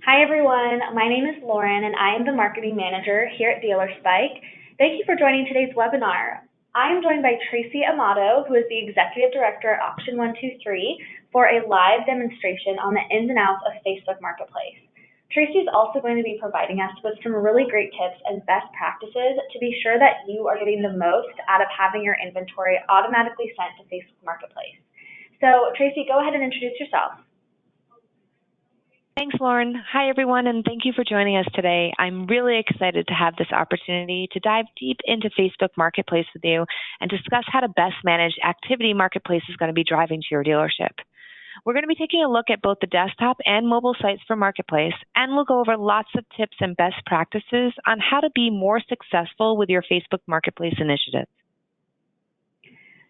Hi everyone, my name is Lauren and I am the marketing manager here at DealerSpike. Thank you for joining today's webinar. I am joined by Tracy Amato, who is the executive director at Auction123, for a live demonstration on the ins and outs of Facebook Marketplace. Tracy is also going to be providing us with some really great tips and best practices to be sure that you are getting the most out of having your inventory automatically sent to Facebook Marketplace. So Tracy, go ahead and introduce yourself. Thanks, Lauren. Hi, everyone, and thank you for joining us today. I'm really excited to have this opportunity to dive deep into Facebook Marketplace with you and discuss how to best manage activity Marketplace is going to be driving to your dealership. We're going to be taking a look at both the desktop and mobile sites for Marketplace, and we'll go over lots of tips and best practices on how to be more successful with your Facebook Marketplace initiative.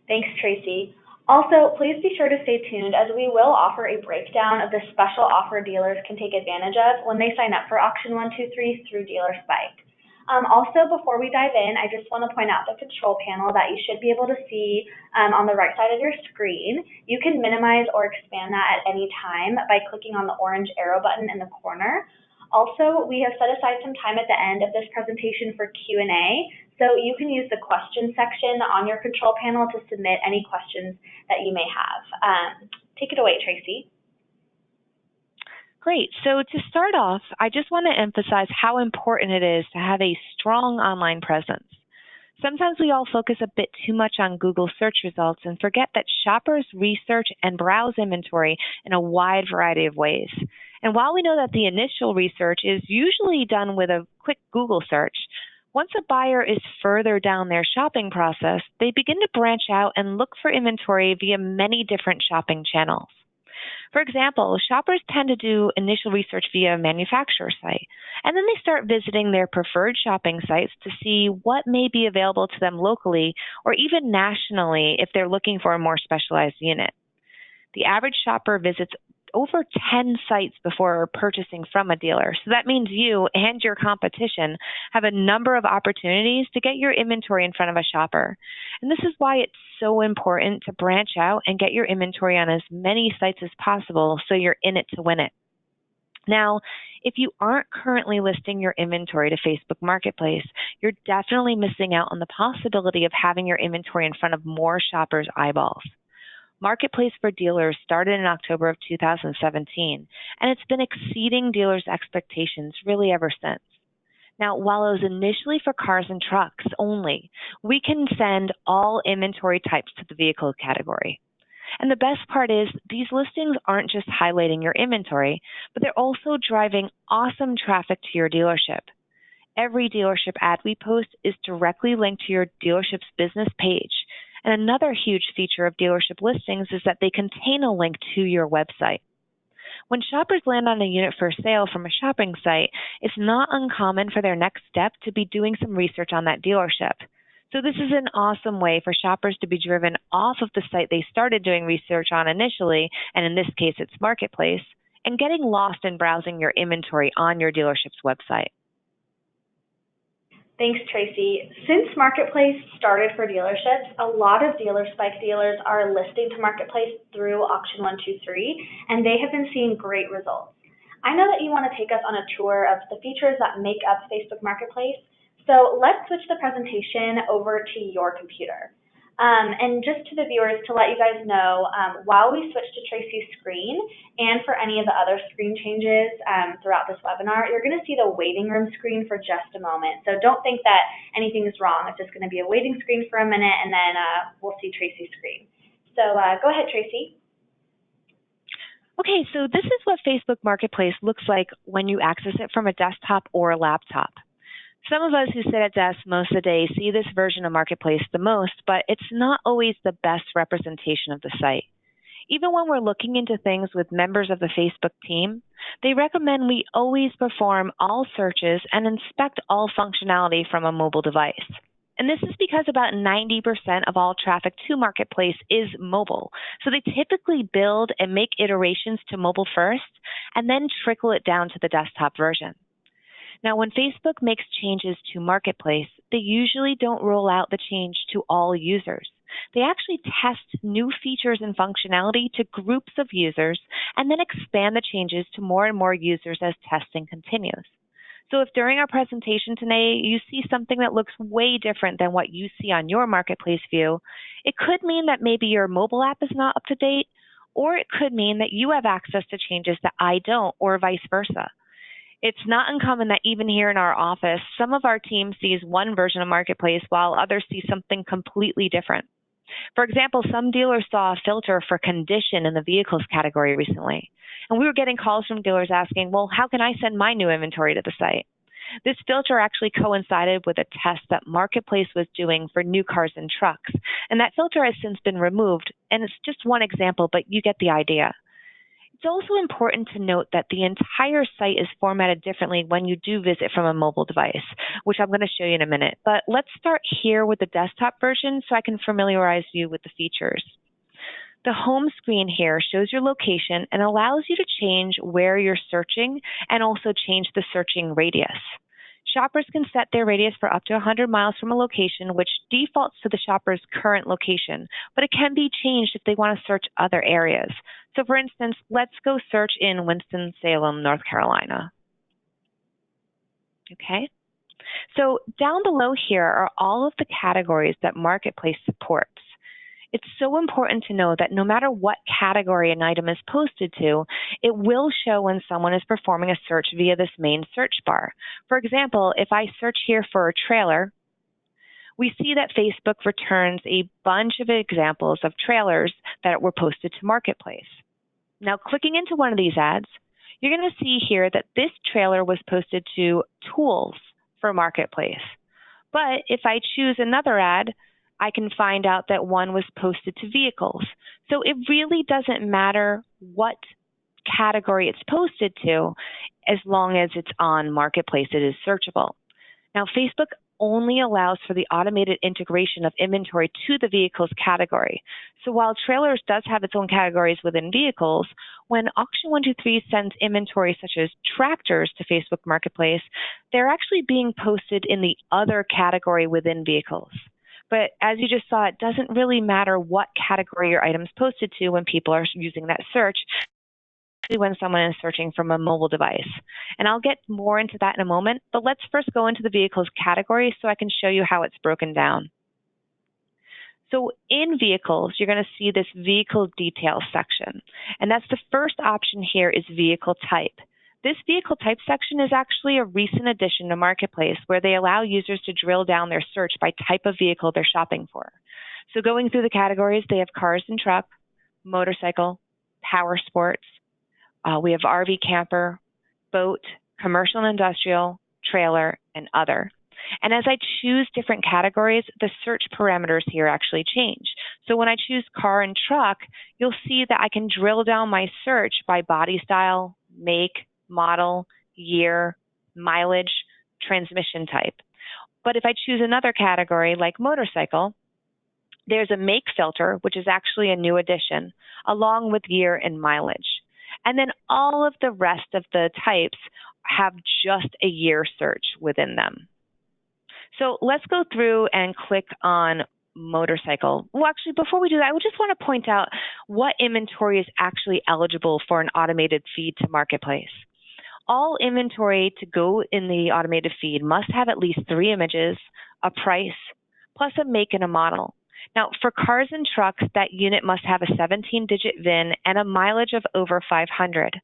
Thanks, Tracy. Also, please be sure to stay tuned as we will offer a breakdown of the special offer dealers can take advantage of when they sign up for Auction123 through DealerSpike. Also, before we dive in, I just want to point out the control panel that you should be able to see on the right side of your screen. You can minimize or expand that at any time by clicking on the orange arrow button in the corner. Also, we have set aside some time at the end of this presentation for Q&A, so you can use the question section on your control panel to submit any questions that you may have. Take it away, Tracy. Great. So to start off, I just want to emphasize how important it is to have a strong online presence. Sometimes we all focus a bit too much on Google search results and forget that shoppers research and browse inventory in a wide variety of ways. And while we know that the initial research is usually done with a quick Google search, once a buyer is further down their shopping process, they begin to branch out and look for inventory via many different shopping channels. For example, shoppers tend to do initial research via a manufacturer site, and then they start visiting their preferred shopping sites to see what may be available to them locally or even nationally if they're looking for a more specialized unit. The average shopper visits over 10 sites before purchasing from a dealer. So that means you and your competition have a number of opportunities to get your inventory in front of a shopper. And this is why it's so important to branch out and get your inventory on as many sites as possible so you're in it to win it. Now, if you aren't currently listing your inventory to Facebook Marketplace, you're definitely missing out on the possibility of having your inventory in front of more shoppers' eyeballs. Marketplace for Dealers started in October of 2017, and it's been exceeding dealers' expectations really ever since. Now, while it was initially for cars and trucks only, we can send all inventory types to the vehicle category. And the best part is these listings aren't just highlighting your inventory, but they're also driving awesome traffic to your dealership. Every dealership ad we post is directly linked to your dealership's business page. And another huge feature of dealership listings is that they contain a link to your website. When shoppers land on a unit for sale from a shopping site, it's not uncommon for their next step to be doing some research on that dealership. So this is an awesome way for shoppers to be driven off of the site they started doing research on initially, and in this case it's Marketplace, and getting lost in browsing your inventory on your dealership's website. Thanks, Tracy. Since Marketplace started for dealerships, a lot of DealerSpike dealers are listing to Marketplace through Auction123, and they have been seeing great results. I know that you want to take us on a tour of the features that make up Facebook Marketplace, so let's switch the presentation over to your computer. And just to the viewers, to let you guys know, while we switch to Tracy's screen and for any of the other screen changes throughout this webinar, you're going to see the waiting room screen for just a moment. So don't think that anything is wrong. It's just going to be a waiting screen for a minute, and then we'll see Tracy's screen. So go ahead, Tracy. Okay, so this is what Facebook Marketplace looks like when you access it from a desktop or a laptop. Some of us who sit at desks most of the day see this version of Marketplace the most, but it's not always the best representation of the site. Even when we're looking into things with members of the Facebook team, they recommend we always perform all searches and inspect all functionality from a mobile device. And this is because about 90% of all traffic to Marketplace is mobile. So they typically build and make iterations to mobile first and then trickle it down to the desktop version. Now, when Facebook makes changes to Marketplace, they usually don't roll out the change to all users. they actually test new features and functionality to groups of users and then expand the changes to more and more users as testing continues. So if during our presentation today you see something that looks way different than what you see on your marketplace view, it could mean that maybe your mobile app is not up to date, or it could mean that you have access to changes that I don't, or vice versa. It's not uncommon that even here in our office, some of our team sees one version of Marketplace while others see something completely different. For example, some dealers saw a filter for condition in the vehicles category recently, and we were getting calls from dealers asking, well, how can I send my new inventory to the site? This filter actually coincided with a test that Marketplace was doing for new cars and trucks, and that filter has since been removed, and it's just one example, but you get the idea. It's also important to note that the entire site is formatted differently when you do visit from a mobile device, which I'm going to show you in a minute. But let's start here with the desktop version so I can familiarize you with the features. The home screen here shows your location and allows you to change where you're searching and also change the searching radius. Shoppers can set their radius for up to 100 miles from a location, which defaults to the shopper's current location, but it can be changed if they want to search other areas. So for instance, let's go search in Winston-Salem, North Carolina. Okay. So down below here are all of the categories that Marketplace supports. It's so important to know that no matter what category an item is posted to, it will show when someone is performing a search via this main search bar. For example, if I search here for a trailer, we see that Facebook returns a bunch of examples of trailers that were posted to Marketplace. Now, clicking into one of these ads, you're going to see here that this trailer was posted to tools for Marketplace. But if I choose another ad, I can find out that one was posted to vehicles. So it really doesn't matter what category it's posted to, as long as it's on Marketplace, it is searchable. Now, Facebook only allows for the automated integration of inventory to the vehicles category. So while trailers does have its own categories within vehicles, when Auction123 sends inventory such as tractors to Facebook Marketplace, they're actually being posted in the other category within vehicles. But as you just saw, it doesn't really matter what category your item is posted to when people are using that search, when someone is searching from a mobile device. And I'll get more into that in a moment, but let's first go into the vehicles category so I can show you how it's broken down. So in vehicles, you're going to see this vehicle details section. And that's the first option here is vehicle type. This vehicle type section is actually a recent addition to Marketplace where they allow users to drill down their search by type of vehicle they're shopping for. So going through the categories, they have cars and truck, motorcycle, power sports. We have RV camper, boat, commercial and industrial, trailer, and other. And as I choose different categories, the search parameters here actually change. So when I choose car and truck, you'll see that I can drill down my search by body style, make, model, year, mileage, transmission type. But if I choose another category like motorcycle, there's a make filter, which is actually a new addition, along with year and mileage. And then all of the rest of the types have just a year search within them. So let's go through and click on motorcycle. Well, actually, before we do that, I would just want to point out what inventory is actually eligible for an automated feed to Marketplace. All inventory to go in the automated feed must have at least 3 images, a price, plus a make and a model. Now, for cars and trucks, that unit must have a 17-digit VIN and a mileage of over 500.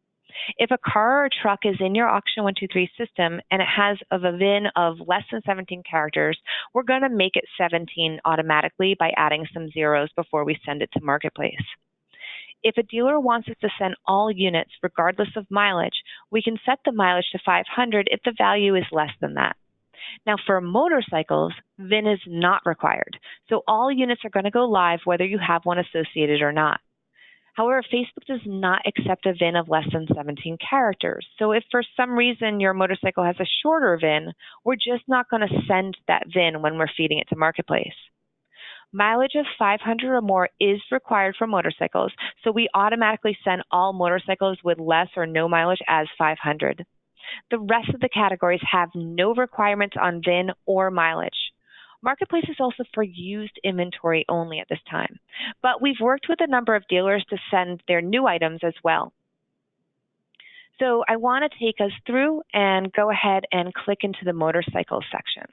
If a car or a truck is in your Auction123 system and it has a VIN of less than 17 characters, we're going to make it 17 automatically by adding some zeros before we send it to Marketplace. If a dealer wants us to send all units regardless of mileage, we can set the mileage to 500 if the value is less than that. Now, for motorcycles, VIN is not required, so all units are going to go live whether you have one associated or not. However, Facebook does not accept a VIN of less than 17 characters, so if for some reason your motorcycle has a shorter VIN, we're just not going to send that VIN when we're feeding it to Marketplace. Mileage of 500 or more is required for motorcycles, so we automatically send all motorcycles with less or no mileage as 500. The rest of the categories have no requirements on VIN or mileage. Marketplace is also for used inventory only at this time, but we've worked with a number of dealers to send their new items as well. So I want to take us through and go ahead and click into the motorcycle section.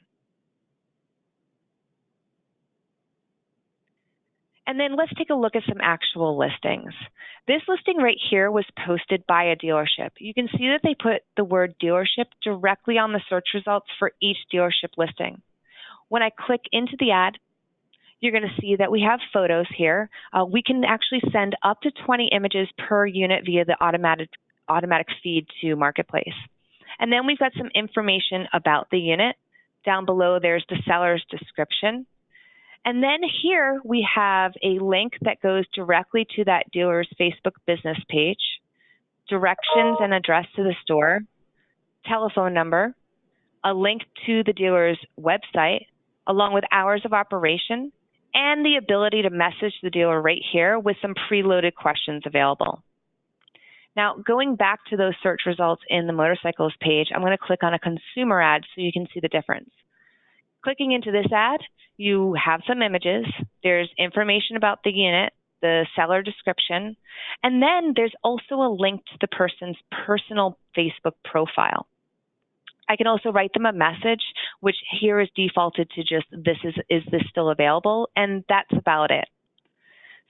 And then let's take a look at some actual listings. This listing right here was posted by a dealership. You can see that they put the word dealership directly on the search results for each dealership listing. When I click into the ad, you're going to see that we have photos here. We can actually send up to 20 images per unit via the automatic feed to Marketplace. And then we've got some information about the unit. Down below, there's the seller's description. And then here we have a link that goes directly to that dealer's Facebook business page, directions and address to the store, telephone number, a link to the dealer's website, along with hours of operation, and the ability to message the dealer right here with some preloaded questions available. Now, going back to those search results in the motorcycles page, I'm going to click on a consumer ad so you can see the difference. Clicking into this ad, you have some images. There's information about the unit, the seller description, and then there's also a link to the person's personal Facebook profile. I can also write them a message, which here is defaulted to just is this still available? And that's about it.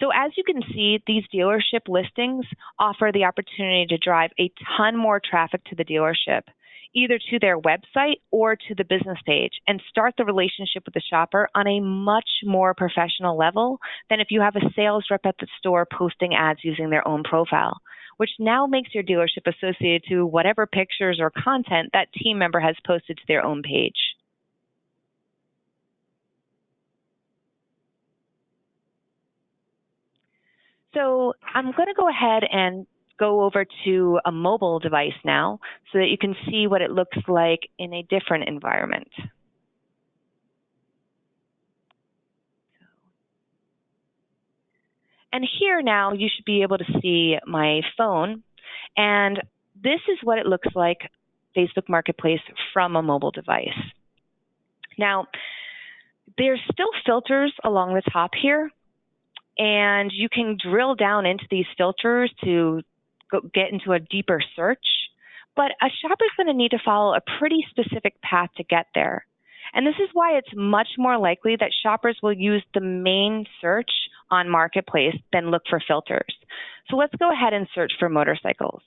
So as you can see, these dealership listings offer the opportunity to drive a ton more traffic to the dealership, either to their website or to the business page, and start the relationship with the shopper on a much more professional level than if you have a sales rep at the store posting ads using their own profile, which now makes your dealership associated to whatever pictures or content that team member has posted to their own page. So I'm going to go ahead and go over to a mobile device now so that you can see what it looks like in a different environment. And here now you should be able to see my phone, and this is what it looks like, Facebook Marketplace from a mobile device. Now, there's still filters along the top here, and you can drill down into these filters to get into a deeper search, but a shopper is going to need to follow a pretty specific path to get there. And this is why it's much more likely that shoppers will use the main search on Marketplace than look for filters. So let's go ahead and search for motorcycles.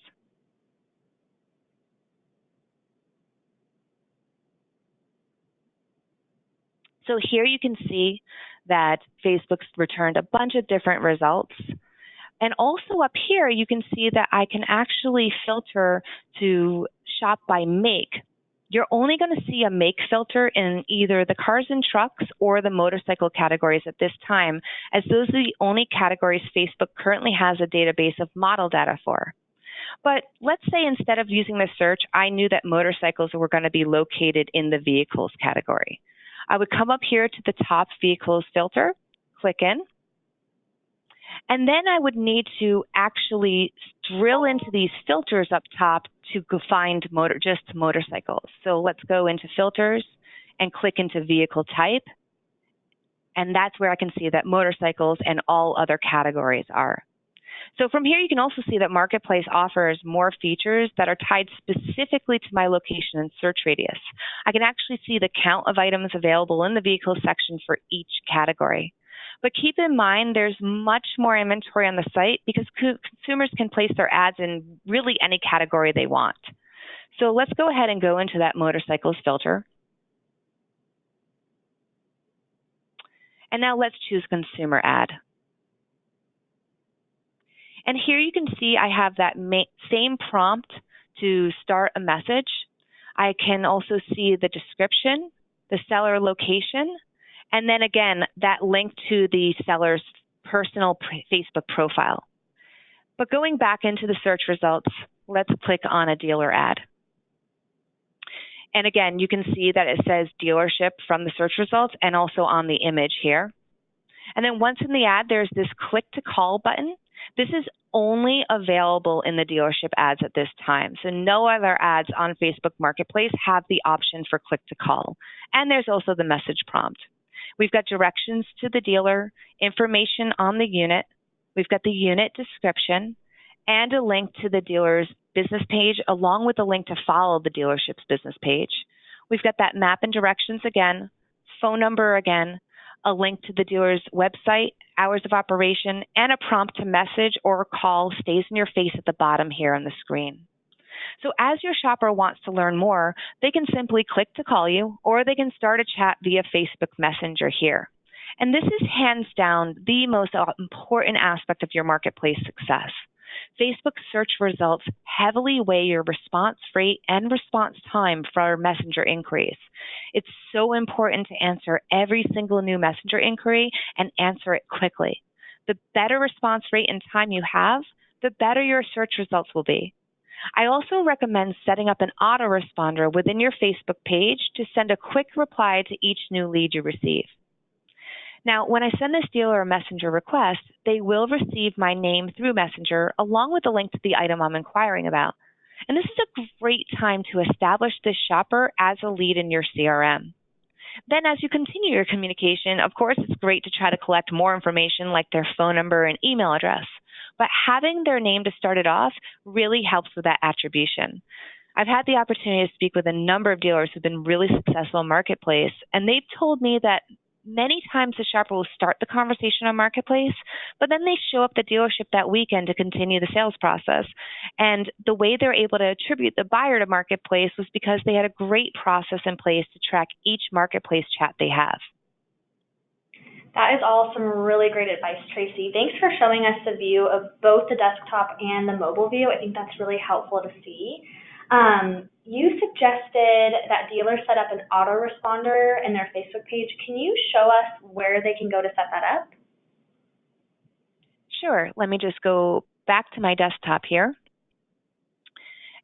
So here you can see that Facebook's returned a bunch of different results. And also up here, you can see that I can actually filter to shop by make. You're only going to see a make filter in either the cars and trucks or the motorcycle categories at this time, as those are the only categories Facebook currently has a database of model data for. But let's say instead of using the search, I knew that motorcycles were going to be located in the vehicles category. I would come up here to the top vehicles filter, click in, and then I would need to actually drill into these filters up top to find just motorcycles. So let's go into filters and click into vehicle type. And that's where I can see that motorcycles and all other categories are. So from here, you can also see that Marketplace offers more features that are tied specifically to my location and search radius. I can actually see the count of items available in the vehicle section for each category. But keep in mind, there's much more inventory on the site because consumers can place their ads in really any category they want. So let's go ahead and go into that motorcycles filter. And now let's choose consumer ad. And here you can see I have that same prompt to start a message. I can also see the description, the seller location, and then again, that link to the seller's personal Facebook profile. But going back into the search results, let's click on a dealer ad. And again, you can see that it says dealership from the search results and also on the image here. And then once in the ad, there's this click to call button. This is only available in the dealership ads at this time. So no other ads on Facebook Marketplace have the option for click to call. And there's also the message prompt. We've got directions to the dealer, information on the unit. We've got the unit description and a link to the dealer's business page, along with a link to follow the dealership's business page. We've got that map and directions again, phone number again, a link to the dealer's website, hours of operation, and a prompt to message or call stays in your face at the bottom here on the screen. So as your shopper wants to learn more, they can simply click to call you, or they can start a chat via Facebook Messenger here. And this is hands down the most important aspect of your marketplace success. Facebook search results heavily weigh your response rate and response time for Messenger inquiries. It's so important to answer every single new Messenger inquiry and answer it quickly. The better response rate and time you have, the better your search results will be. I also recommend setting up an autoresponder within your Facebook page to send a quick reply to each new lead you receive. Now, when I send this dealer a Messenger request, they will receive my name through Messenger along with a link to the item I'm inquiring about. And this is a great time to establish this shopper as a lead in your CRM. Then as you continue your communication, of course, it's great to try to collect more information like their phone number and email address. But having their name to start it off really helps with that attribution. I've had the opportunity to speak with a number of dealers who've been really successful in Marketplace, and they've told me that many times the shopper will start the conversation on Marketplace, but then they show up at the dealership that weekend to continue the sales process. And the way they're able to attribute the buyer to Marketplace was because they had a great process in place to track each Marketplace chat they have. That is all some really great advice, Tracy. Thanks for showing us the view of both the desktop and the mobile view. I think that's really helpful to see. You suggested that dealers set up an autoresponder in their Facebook page. Can you show us where they can go to set that up? Sure. Let me just go back to my desktop here.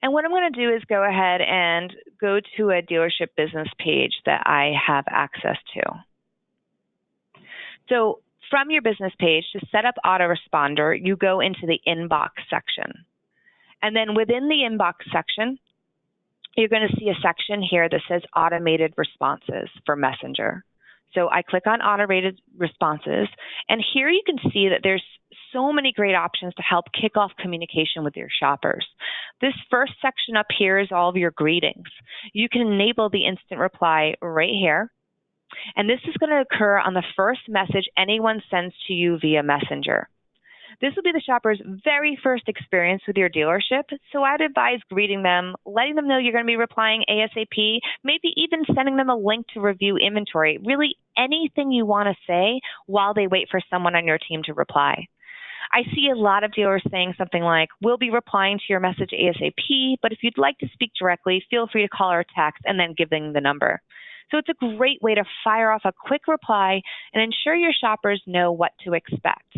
And what I'm going to do is go ahead and go to a dealership business page that I have access to. So from your business page, to set up autoresponder, you go into the inbox section. And then within the inbox section, you're going to see a section here that says automated responses for Messenger. So I click on automated responses, and here you can see that there's so many great options to help kick off communication with your shoppers. This first section up here is all of your greetings. You can enable the instant reply right here. And this is going to occur on the first message anyone sends to you via Messenger. This will be the shopper's very first experience with your dealership, so I'd advise greeting them, letting them know you're going to be replying ASAP, maybe even sending them a link to review inventory, really anything you want to say while they wait for someone on your team to reply. I see a lot of dealers saying something like, we'll be replying to your message ASAP, but if you'd like to speak directly, feel free to call or text, and then give them the number. So it's a great way to fire off a quick reply and ensure your shoppers know what to expect.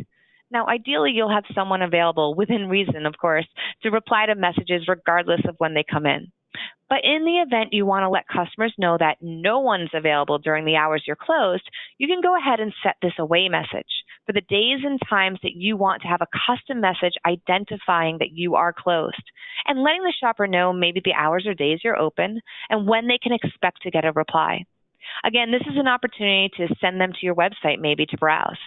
Now, ideally, you'll have someone available, within reason, of course, to reply to messages regardless of when they come in. But in the event you want to let customers know that no one's available during the hours you're closed, you can go ahead and set this away message for the days and times that you want to have a custom message identifying that you are closed and letting the shopper know maybe the hours or days you're open and when they can expect to get a reply. Again, this is an opportunity to send them to your website maybe to browse.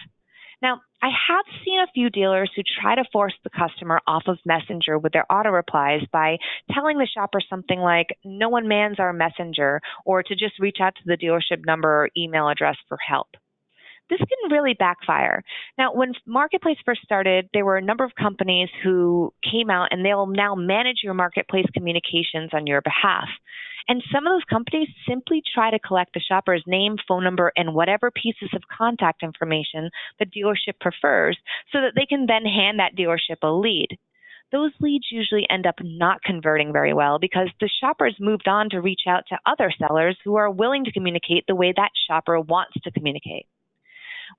Now, I have seen a few dealers who try to force the customer off of Messenger with their auto replies by telling the shopper something like, no one mans our Messenger, or to just reach out to the dealership number or email address for help. This can really backfire. Now, when Marketplace first started, there were a number of companies who came out and they'll now manage your Marketplace communications on your behalf. And some of those companies simply try to collect the shopper's name, phone number, and whatever pieces of contact information the dealership prefers so that they can then hand that dealership a lead. Those leads usually end up not converting very well because the shoppers moved on to reach out to other sellers who are willing to communicate the way that shopper wants to communicate.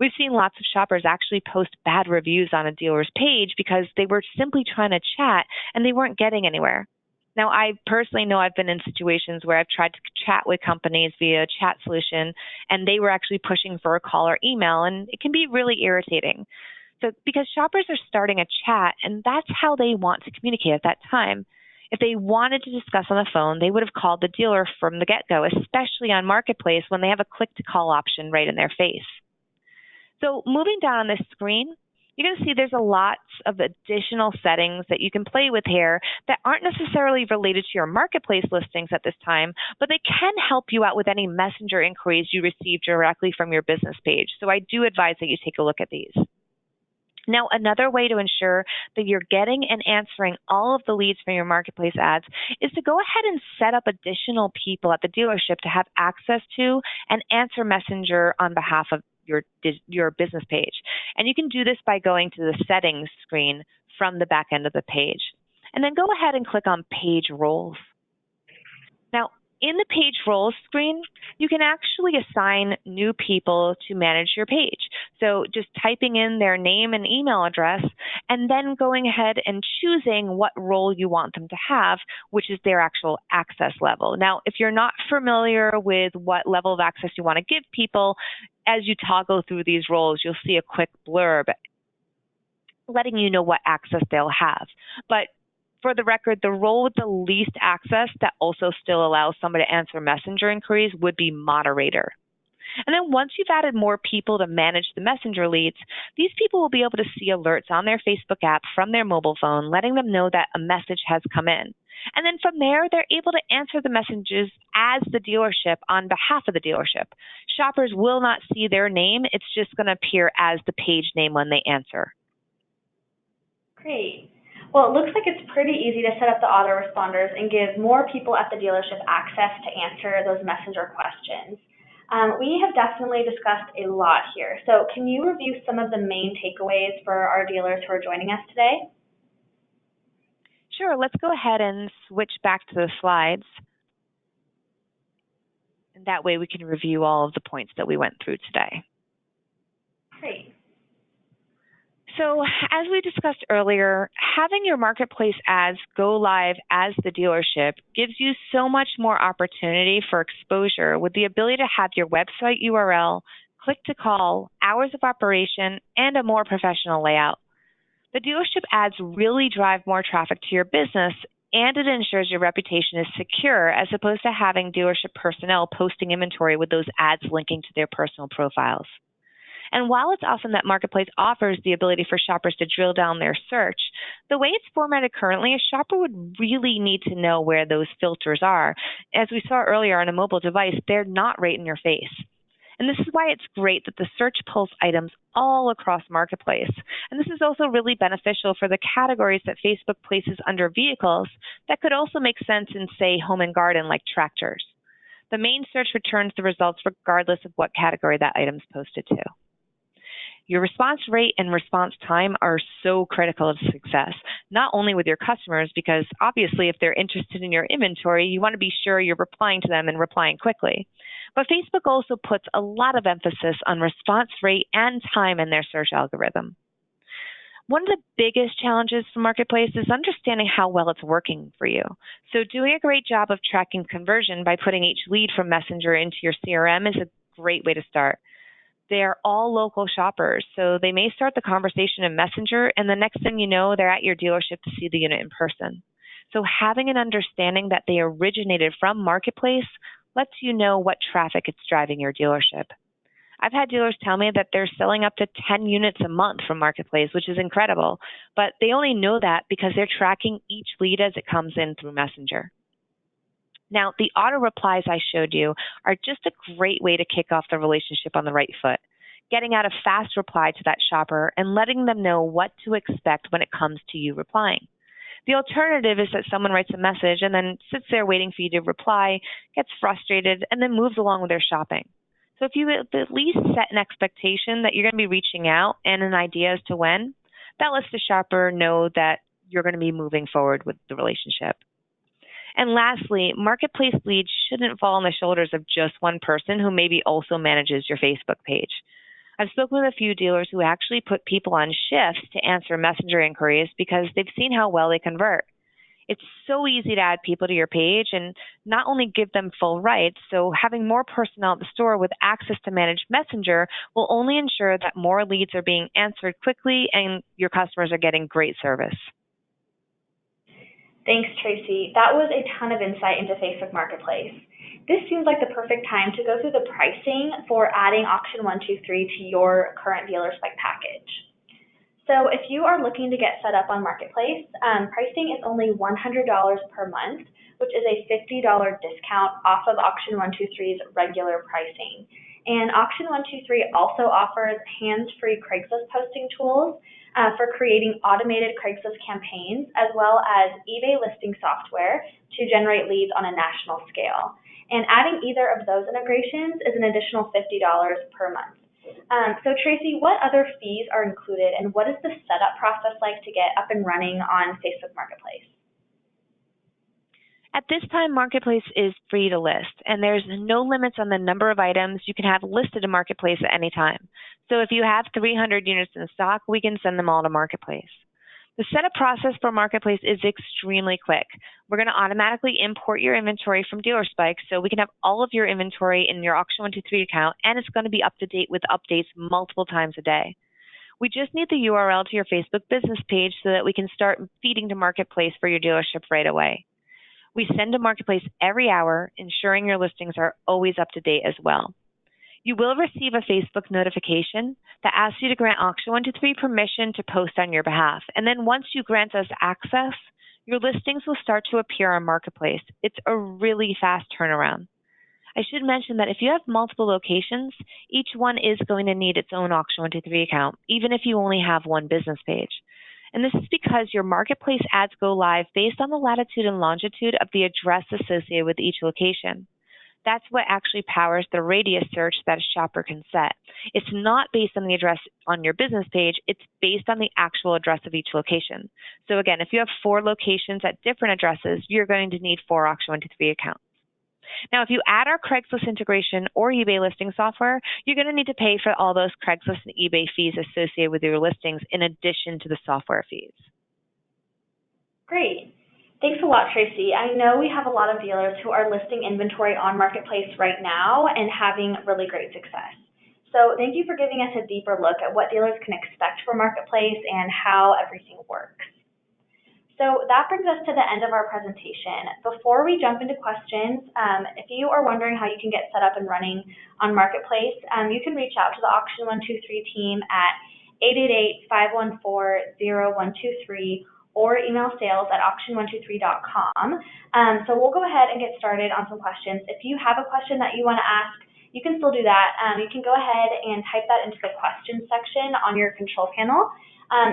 We've seen lots of shoppers actually post bad reviews on a dealer's page because they were simply trying to chat and they weren't getting anywhere. Now, I personally know I've been in situations where I've tried to chat with companies via chat solution, and they were actually pushing for a call or email, and it can be really irritating. So because shoppers are starting a chat, and that's how they want to communicate at that time, If they wanted to discuss on the phone, they would have called the dealer from the get-go, especially on Marketplace when they have a click-to-call option right in their face. So moving down on this screen, you're going to see there's a lot of additional settings that you can play with here that aren't necessarily related to your Marketplace listings at this time, but they can help you out with any messenger inquiries you receive directly from your business page. So I do advise that you take a look at these. Now, another way to ensure that you're getting and answering all of the leads from your Marketplace ads is to go ahead and set up additional people at the dealership to have access to and answer Messenger on behalf of your business page. And you can do this by going to the settings screen from the back end of the page. And then go ahead and click on Page Roles. Now, in the Page Roles screen, you can actually assign new people to manage your page. So just typing in their name and email address, and then going ahead and choosing what role you want them to have, which is their actual access level. Now, if you're not familiar with what level of access you want to give people, as you toggle through these roles, you'll see a quick blurb letting you know what access they'll have. But for the record, the role with the least access that also still allows somebody to answer messenger inquiries would be moderator. And then once you've added more people to manage the messenger leads, these people will be able to see alerts on their Facebook app from their mobile phone, letting them know that a message has come in. And then from there, they're able to answer the messages as the dealership on behalf of the dealership. Shoppers will not see their name. It's just going to appear as the page name when they answer. Great. Well, it looks like it's pretty easy to set up the autoresponders and give more people at the dealership access to answer those messenger questions. We have definitely discussed a lot here. So can you review some of the main takeaways for our dealers who are joining us today? Sure. Let's go ahead and switch back to the slides. And that way we can review all of the points that we went through today. Great. So as we discussed earlier, having your Marketplace ads go live as the dealership gives you so much more opportunity for exposure with the ability to have your website URL, click to call, hours of operation, and a more professional layout. The dealership ads really drive more traffic to your business, and it ensures your reputation is secure as opposed to having dealership personnel posting inventory with those ads linking to their personal profiles. And while it's awesome that Marketplace offers the ability for shoppers to drill down their search, the way it's formatted currently, a shopper would really need to know where those filters are. As we saw earlier on a mobile device, they're not right in your face. And this is why it's great that the search pulls items all across Marketplace. And this is also really beneficial for the categories that Facebook places under vehicles that could also make sense in, say, home and garden, like tractors. The main search returns the results regardless of what category that item's posted to. Your response rate and response time are so critical to success, not only with your customers, because obviously if they're interested in your inventory, you want to be sure you're replying to them and replying quickly. But Facebook also puts a lot of emphasis on response rate and time in their search algorithm. One of the biggest challenges for Marketplace is understanding how well it's working for you. So doing a great job of tracking conversion by putting each lead from Messenger into your CRM is a great way to start. They are all local shoppers, so they may start the conversation in Messenger, and the next thing you know, they're at your dealership to see the unit in person. So having an understanding that they originated from Marketplace lets you know what traffic it's driving your dealership. I've had dealers tell me that they're selling up to 10 units a month from Marketplace, which is incredible, but they only know that because they're tracking each lead as it comes in through Messenger. Now, the auto replies I showed you are just a great way to kick off the relationship on the right foot, getting out a fast reply to that shopper and letting them know what to expect when it comes to you replying. The alternative is that someone writes a message and then sits there waiting for you to reply, gets frustrated, and then moves along with their shopping. So if you at least set an expectation that you're going to be reaching out and an idea as to when, that lets the shopper know that you're going to be moving forward with the relationship. And lastly, Marketplace leads shouldn't fall on the shoulders of just one person who maybe also manages your Facebook page. I've spoken with a few dealers who actually put people on shifts to answer messenger inquiries because they've seen how well they convert. It's so easy to add people to your page and not only give them full rights, so having more personnel at the store with access to manage Messenger will only ensure that more leads are being answered quickly and your customers are getting great service. Thanks, Tracy. That was a ton of insight into Facebook Marketplace. This seems like the perfect time to go through the pricing for adding Auction123 to your current dealer spike package. So if you are looking to get set up on Marketplace, pricing is only $100 per month, which is a $50 discount off of Auction123's regular pricing. And Auction123 also offers hands-free Craigslist posting tools for creating automated Craigslist campaigns, as well as eBay listing software to generate leads on a national scale. And adding either of those integrations is an additional $50 per month. So Tracy, what other fees are included, and what is the setup process like to get up and running on Facebook Marketplace? At this time, Marketplace is free to list, and there's no limits on the number of items you can have listed in Marketplace at any time. So if you have 300 units in stock, we can send them all to Marketplace. The setup process for Marketplace is extremely quick. We're going to automatically import your inventory from DealerSpike so we can have all of your inventory in your Auction123 account, and it's going to be up to date with updates multiple times a day. We just need the URL to your Facebook business page so that we can start feeding to Marketplace for your dealership right away. We send to Marketplace every hour, ensuring your listings are always up to date as well. You will receive a Facebook notification that asks you to grant Auction123 permission to post on your behalf. And then once you grant us access, your listings will start to appear on Marketplace. It's a really fast turnaround. I should mention that if you have multiple locations, each one is going to need its own Auction123 account, even if you only have one business page. And this is because your Marketplace ads go live based on the latitude and longitude of the address associated with each location. That's what actually powers the radius search that a shopper can set. It's not based on the address on your business page, it's based on the actual address of each location. So again, if you have 4 locations at different addresses, you're going to need 4 Auction123 accounts. Now, if you add our Craigslist integration or eBay listing software, you're going to need to pay for all those Craigslist and eBay fees associated with your listings in addition to the software fees. Great. Thanks a lot, Tracy. I know we have a lot of dealers who are listing inventory on Marketplace right now and having really great success. So thank you for giving us a deeper look at what dealers can expect from Marketplace and how everything works. So that brings us to the end of our presentation. Before we jump into questions, if you are wondering how you can get set up and running on Marketplace, you can reach out to the Auction123 team at 888-514-0123 or email sales@auction123.com. So we'll go ahead and get started on some questions. If you have a question that you want to ask, you can still do that. You can go ahead and type that into the questions section on your control panel.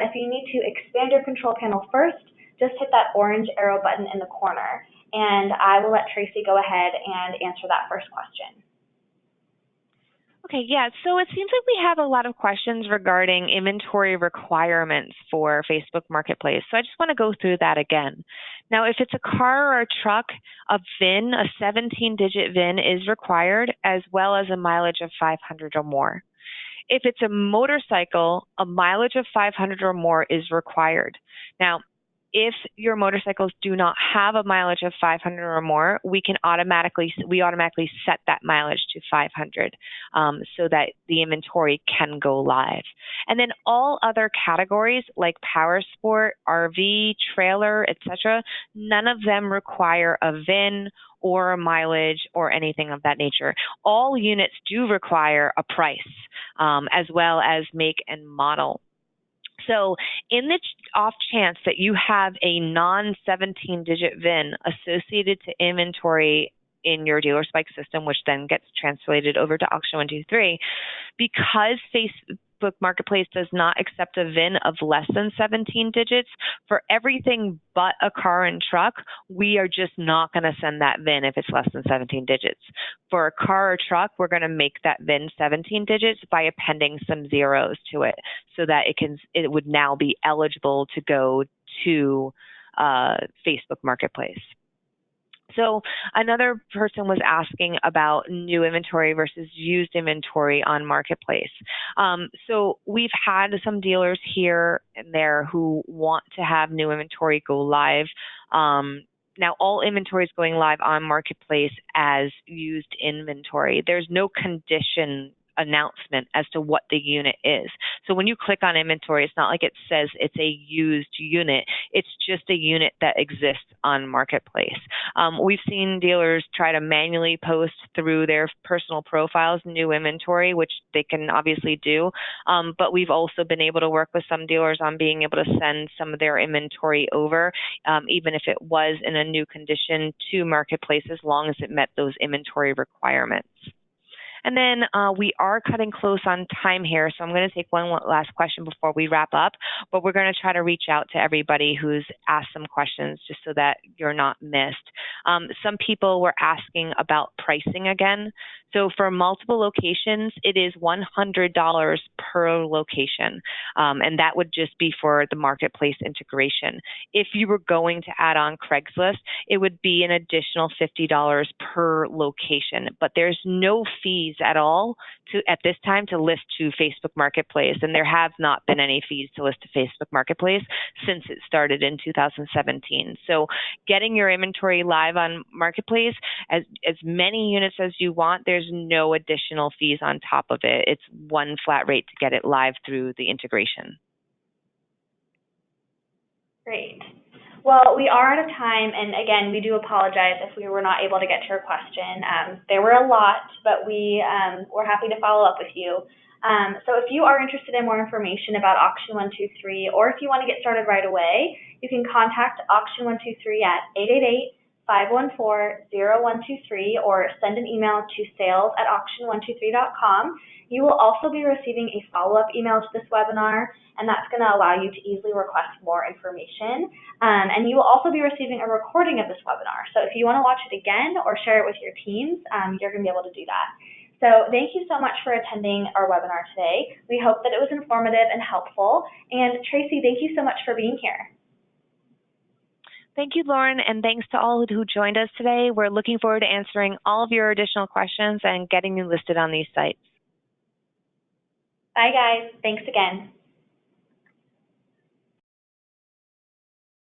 If you need to expand your control panel first, just hit that orange arrow button in the corner, and I will let Tracy go ahead and answer that first question. Okay, yeah, so it seems like we have a lot of questions regarding inventory requirements for Facebook Marketplace. So I just want to go through that again. Now, if it's a car or a truck, a VIN, a 17-digit VIN is required, as well as a mileage of 500 or more. If it's a motorcycle, a mileage of 500 or more is required. Now, if your motorcycles do not have a mileage of 500 or more, we automatically set that mileage to 500 so that the inventory can go live. And then all other categories like power sport, RV, trailer, etc., none of them require a VIN or a mileage or anything of that nature. All units do require a price as well as make and model. So in the off chance that you have a non-17-digit VIN associated to inventory in your DealerSpike system, which then gets translated over to Auction123, because Facebook Marketplace does not accept a VIN of less than 17 digits, for everything but a car and truck, we are just not going to send that VIN if it's less than 17 digits. For a car or truck, we're going to make that VIN 17 digits by appending some zeros to it so that it would now be eligible to go to Facebook Marketplace. So another person was asking about new inventory versus used inventory on Marketplace. So we've had some dealers here and there who want to have new inventory go live. Now, all inventory is going live on Marketplace as used inventory. There's no condition announcement as to what the unit is. So when you click on inventory, it's not like it says it's a used unit. It's just a unit that exists on Marketplace. We've seen dealers try to manually post through their personal profiles new inventory, which they can obviously do, but we've also been able to work with some dealers on being able to send some of their inventory over, even if it was in a new condition, to Marketplace, as long as it met those inventory requirements. And then we are cutting close on time here, so I'm going to take one last question before we wrap up, but we're going to try to reach out to everybody who's asked some questions just so that you're not missed. Some people were asking about pricing again. So for multiple locations, it is $100 per location, and that would just be for the Marketplace integration. If you were going to add on Craigslist, it would be an additional $50 per location, but there's no fees at all at this time to list to Facebook Marketplace, and there have not been any fees to list to Facebook Marketplace since it started in 2017. So getting your inventory live on Marketplace, as many units as you want, there's no additional fees on top of it. It's one flat rate to get it live through the integration. Great. Well, we are out of time, and again, we do apologize if we were not able to get to your question. There were a lot, but we're happy to follow up with you. So if you are interested in more information about Auction123, or if you want to get started right away, you can contact Auction123 at 888-514-0123, or send an email to sales@auction123.com. You will also be receiving a follow-up email to this webinar, and that's going to allow you to easily request more information. And you will also be receiving a recording of this webinar. So if you want to watch it again or share it with your teams, you're going to be able to do that. So thank you so much for attending our webinar today. We hope that it was informative and helpful. And Tracy, thank you so much for being here. Thank you, Lauren, and thanks to all who joined us today. We're looking forward to answering all of your additional questions and getting you listed on these sites. Bye, guys. Thanks again.